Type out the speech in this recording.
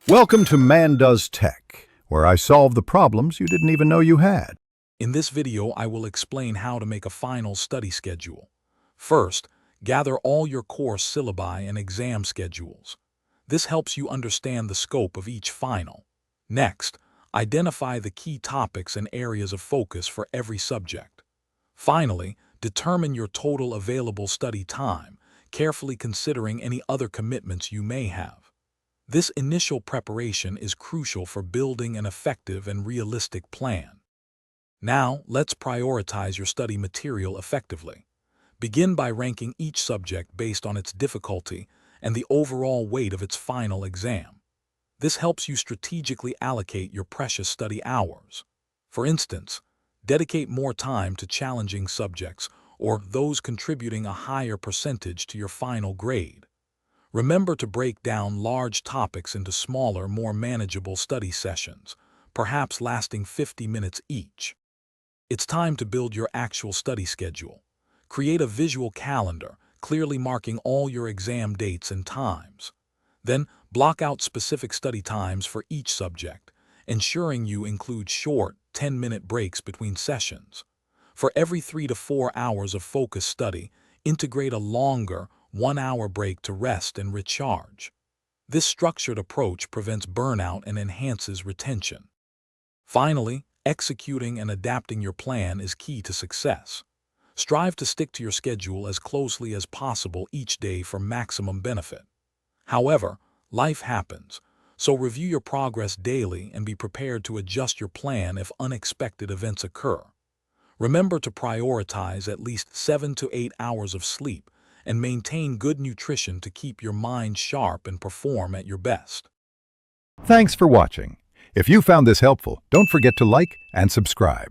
Welcome to Man Does Tech, where I solve the problems you didn't even know you had. In this video, I will explain how to make a final study schedule. First, gather all your course syllabi and exam schedules. This helps you understand the scope of each final. Next, identify the key topics and areas of focus for every subject. Finally, determine your total available study time, carefully considering any other commitments you may have. This initial preparation is crucial for building an effective and realistic plan. Now, let's prioritize your study material effectively. Begin by ranking each subject based on its difficulty and the overall weight of its final exam. This helps you strategically allocate your precious study hours. For instance, dedicate more time to challenging subjects or those contributing a higher percentage to your final grade. Remember to break down large topics into smaller, more manageable study sessions, perhaps lasting 50 minutes each. It's time to build your actual study schedule. Create a visual calendar, clearly marking all your exam dates and times. Then, block out specific study times for each subject, ensuring you include short, 10-minute breaks between sessions. For every 3 to 4 hours of focused study, integrate a longer, 1-hour break to rest and recharge. This structured approach prevents burnout and enhances retention. Finally, executing and adapting your plan is key to success. Strive to stick to your schedule as closely as possible each day for maximum benefit. However, life happens, so review your progress daily and be prepared to adjust your plan if unexpected events occur. Remember to prioritize at least 7 to 8 hours of sleep and maintain good nutrition to keep your mind sharp and perform at your best. Thanks for watching. If you found this helpful, don't forget to like and subscribe.